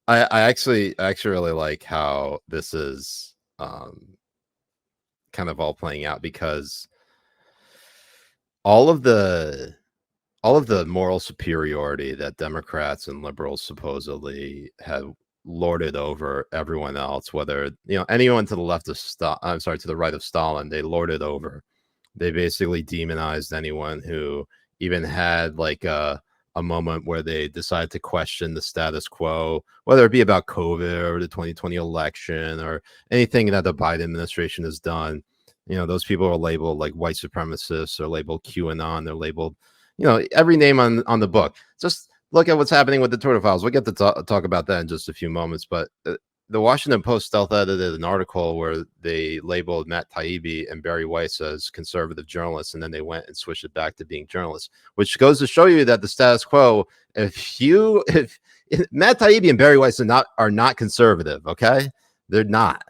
I actually really like how this is kind of all playing out, because all of the moral superiority that Democrats and liberals supposedly have lorded over everyone else, whether anyone to the left of to the right of Stalin, they lorded over. They basically demonized anyone who even had like a moment where they decided to question the status quo, whether it be about COVID or the 2020 election or anything that the Biden administration has done. Those people are labeled like white supremacists, or labeled QAnon, they're labeled, every name on the book. Just look at what's happening with the Twitter files. We'll get to talk about that in just a few moments. But the Washington Post stealth edited an article where they labeled Matt Taibbi and Barry Weiss as conservative journalists, and then they went and switched it back to being journalists, which goes to show you that the status quo, if Matt Taibbi and Barry Weiss are not conservative, okay? They're not.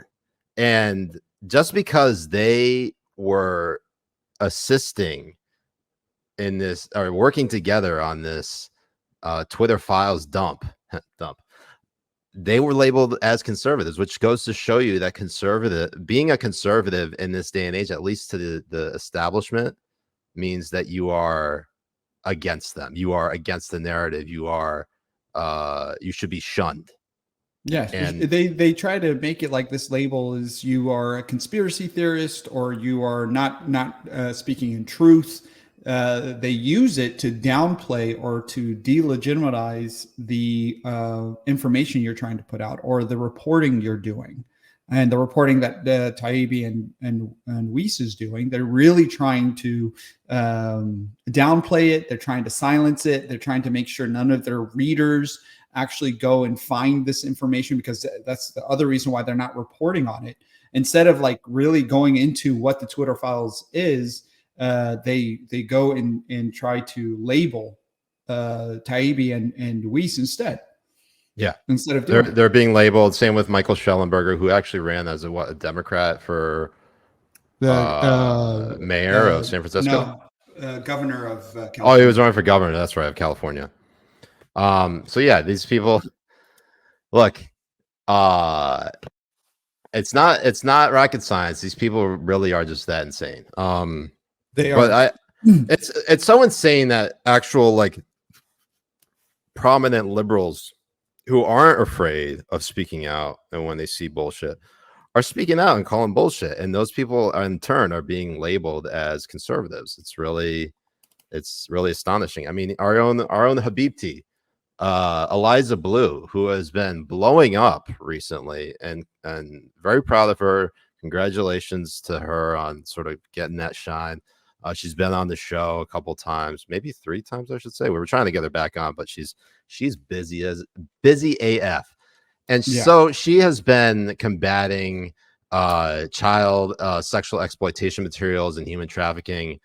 And just because they were assisting in this, or working together on this Twitter files dump, they were labeled as conservatives, which goes to show you that being a conservative in this day and age, at least to the establishment, means that you are against them. You are against the narrative. You should be shunned. Yeah, and they try to make it like this label is you are a conspiracy theorist, or you are not speaking in truth. They use it to downplay or to delegitimize the information you're trying to put out, or the reporting you're doing. And the reporting that Taibbi and Weiss is doing, they're really trying to downplay it. They're trying to silence it. They're trying to make sure none of their readers actually go and find this information, because that's the other reason why they're not reporting on it. Instead of like really going into what the Twitter files is, they go and try to label Taibbi and Weiss instead. Yeah, instead of they're being labeled. Same with Michael Schellenberger, who actually ran as a Democrat for the mayor of San Francisco. No, governor of California. Oh, he was running for governor. That's right, of California. So yeah, these people, look, it's not rocket science. These people really are just that insane. They are. But it's so insane that actual like prominent liberals who aren't afraid of speaking out, and when they see bullshit, are speaking out and calling bullshit. And those people in turn are being labeled as conservatives. It's really astonishing. I mean, our own Habibti, Eliza Blue, who has been blowing up recently, and very proud of her. Congratulations to her on sort of getting that shine. She's been on the show a couple times, maybe 3 times, I should say. We were trying to get her back on, but she's busy AF. And so she has been combating child sexual exploitation materials and human trafficking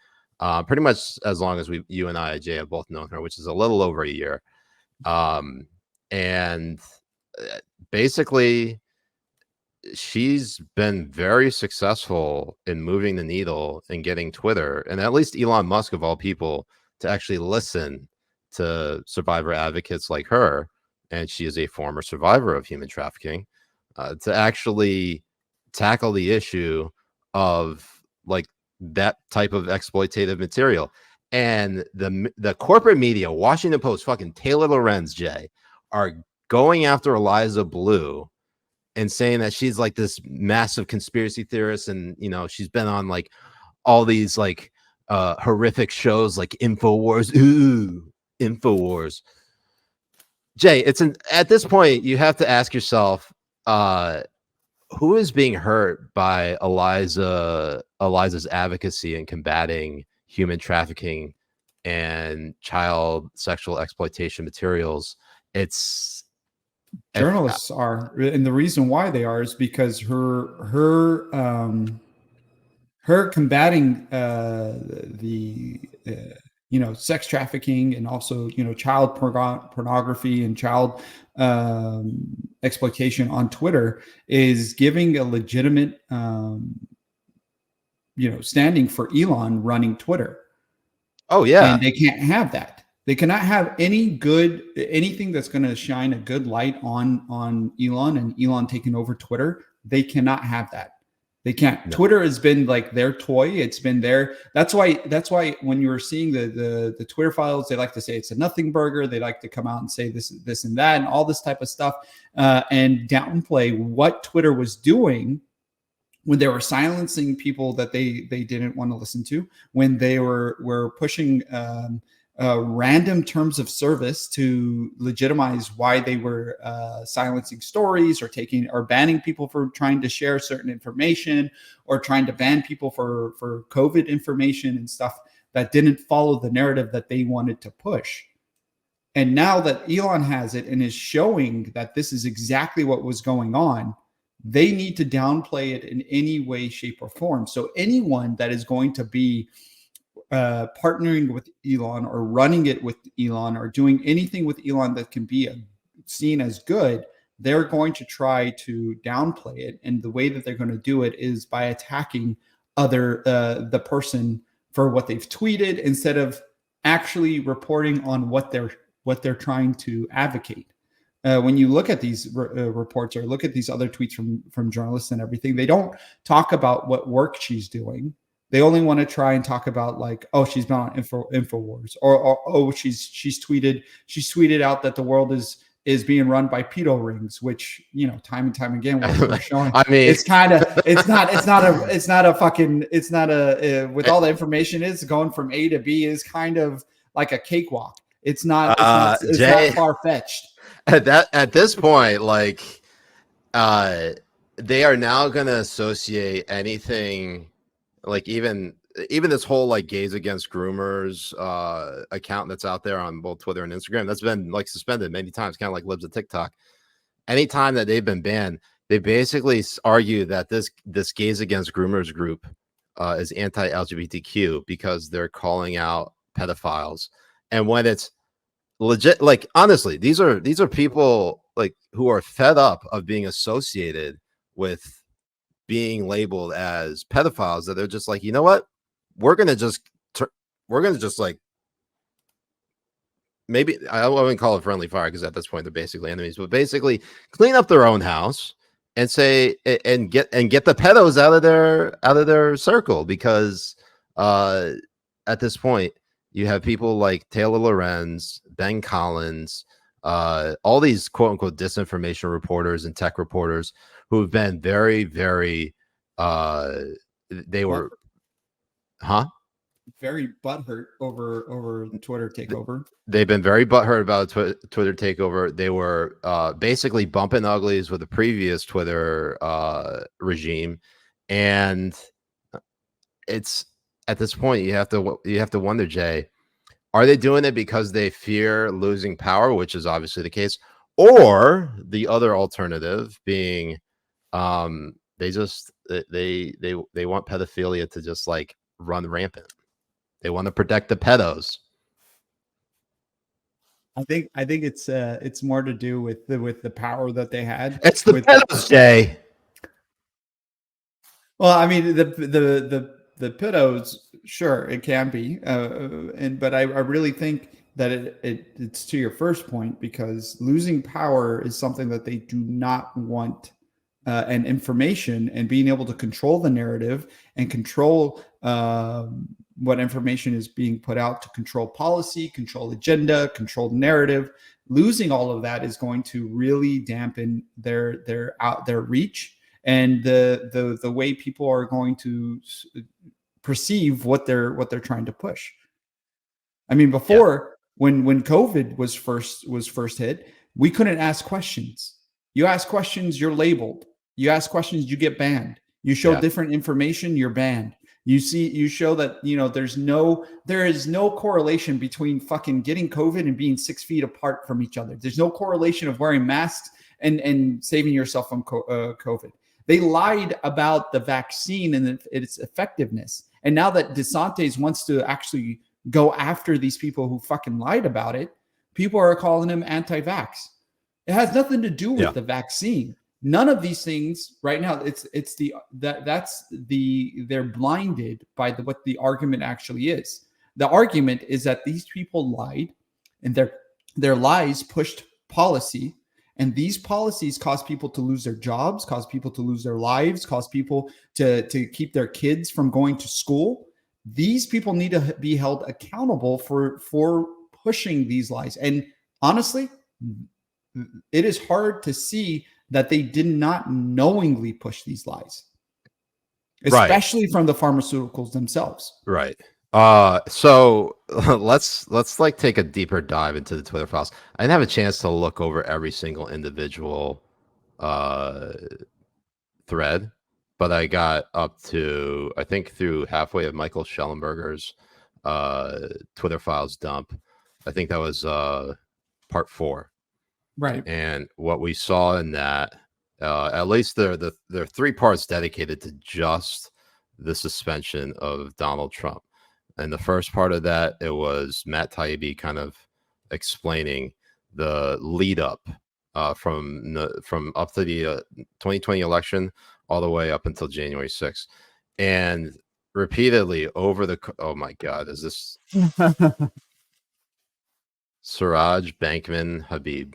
pretty much as long as you and I, Jay, have both known her, which is a little over a year. And basically, she's been very successful in moving the needle and getting Twitter, and at least Elon Musk of all people, to actually listen to survivor advocates like her, and she is a former survivor of human trafficking, to actually tackle the issue of like that type of exploitative material. And the corporate media, Washington Post, fucking Taylor Lorenz, Jay, are going after Eliza Blue and saying that she's like this massive conspiracy theorist, and she's been on like all these like horrific shows like InfoWars. Ooh, InfoWars. Jay, at this point you have to ask yourself, who is being hurt by Eliza's advocacy in combating human trafficking and child sexual exploitation materials? It's journalists are, and the reason why they are is because her combating the sex trafficking, and also child pornography and child exploitation on Twitter, is giving a legitimate standing for Elon running Twitter. Oh yeah, and they can't have that. They cannot have anything that's going to shine a good light on Elon and Elon taking over Twitter. They cannot have that. They can't. No. Twitter has been like their toy. It's been there. That's why when you were seeing the Twitter files, they like to say it's a nothing burger. They like to come out and say this and that and all this type of stuff, and downplay what Twitter was doing when they were silencing people that they didn't want to listen to, when they were pushing random terms of service to legitimize why they were silencing stories or banning people for trying to share certain information, or trying to ban people for COVID information and stuff that didn't follow the narrative that they wanted to push. And now that Elon has it and is showing that this is exactly what was going on, they need to downplay it in any way, shape, or form. So anyone that is going to be partnering with Elon or running it with Elon or doing anything with Elon that can be seen as good, they're going to try to downplay it. And the way that they're going to do it is by attacking the person for what they've tweeted, instead of actually reporting on what they're trying to advocate. When you look at these reports or look at these other tweets from journalists and everything, they don't talk about what work she's doing. They only want to try and talk about, like, oh, she's been on InfoWars, or oh, she's tweeted out that the world is being run by pedo rings, which, you know, time and time again we're showing. I mean, it's not with all the information is going from A to B is kind of like a cakewalk. It's not Jay, far fetched. At this point, like, they are now going to associate anything. Like even this whole like gays against groomers account that's out there on both Twitter and Instagram, that's been like suspended many times, kind of like libs of TikTok. Anytime that they've been banned, they basically argue that this gays against groomers group is anti-LGBTQ because they're calling out pedophiles. And when it's legit, like, honestly, these are people like who are fed up of being associated with being labeled as pedophiles, that they're just like, you know what, we're gonna just like, maybe I wouldn't call it friendly fire because at this point they're basically enemies, but basically clean up their own house and say and get the pedos out of their circle, because at this point you have people like Taylor Lorenz, Ben Collins, all these quote unquote disinformation reporters and tech reporters who have been very, very, they were, very butthurt over Twitter takeover. They've been very butthurt about Twitter takeover. They were basically bumping uglies with the previous Twitter regime, and it's at this point you have to wonder, Jay, are they doing it because they fear losing power, which is obviously the case, or the other alternative being they want pedophilia to just like run rampant. They want to protect the pedos. I think it's more to do with the power that they had. It's the pedos, Jay. Well, I mean, the pedos, sure, it can be, but I really think that it's to your first point, because losing power is something that they do not want. And information and being able to control the narrative and control what information is being put out, to control policy, control agenda, control narrative. Losing all of that is going to really dampen their reach and the way people are going to perceive what they're trying to push. I mean, before, when COVID was first hit, we couldn't ask questions. You ask questions, you're labeled. You ask questions, you get banned. You show different information, you're banned. You show that, you know, there is no correlation between fucking getting COVID and being 6 feet apart from each other. There's no correlation of wearing masks and saving yourself from COVID. They lied about the vaccine and its effectiveness. And now that DeSantis wants to actually go after these people who fucking lied about it, people are calling him anti-vax. It has nothing to do with the vaccine. None of these things right now. They're blinded by what the argument actually is. The argument is that these people lied. and their lies pushed policy. And these policies cause people to lose their jobs, cause people to lose their lives, cause people to keep their kids from going to school. These people need to be held accountable for pushing these lies. And honestly, it is hard to see that they did not knowingly push these lies, especially from the pharmaceuticals themselves. Right. So let's like take a deeper dive into the Twitter files. I didn't have a chance to look over every single individual thread, but I got up to, I think, through halfway of Michael Schellenberger's Twitter files dump. I think that was part 4. Right. And what we saw in that, at least there are 3 parts dedicated to just the suspension of Donald Trump. And the first part of that, it was Matt Taibbi kind of explaining the lead up from up to the 2020 election all the way up until January 6th. And repeatedly over the, oh my God, is this Siraj Bankman Habib?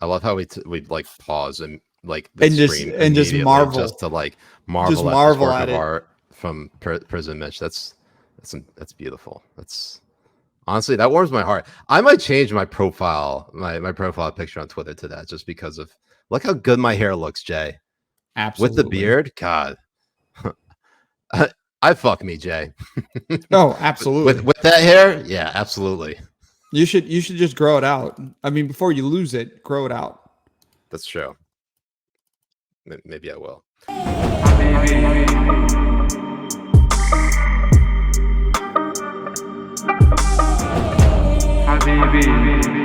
I love how we like pause and like the screen and just marvel, just to like marvel at this work of art from Prison Mitch. That's beautiful. That's honestly, that warms my heart. I might change my profile, my profile picture on Twitter to that, just because of look how good my hair looks, Jay. Absolutely. With the beard, God. I fuck me, Jay. Oh, absolutely. With that hair, yeah, absolutely. You should just grow it out. I mean, before you lose it, grow it out. That's true. Maybe I will. Habibi.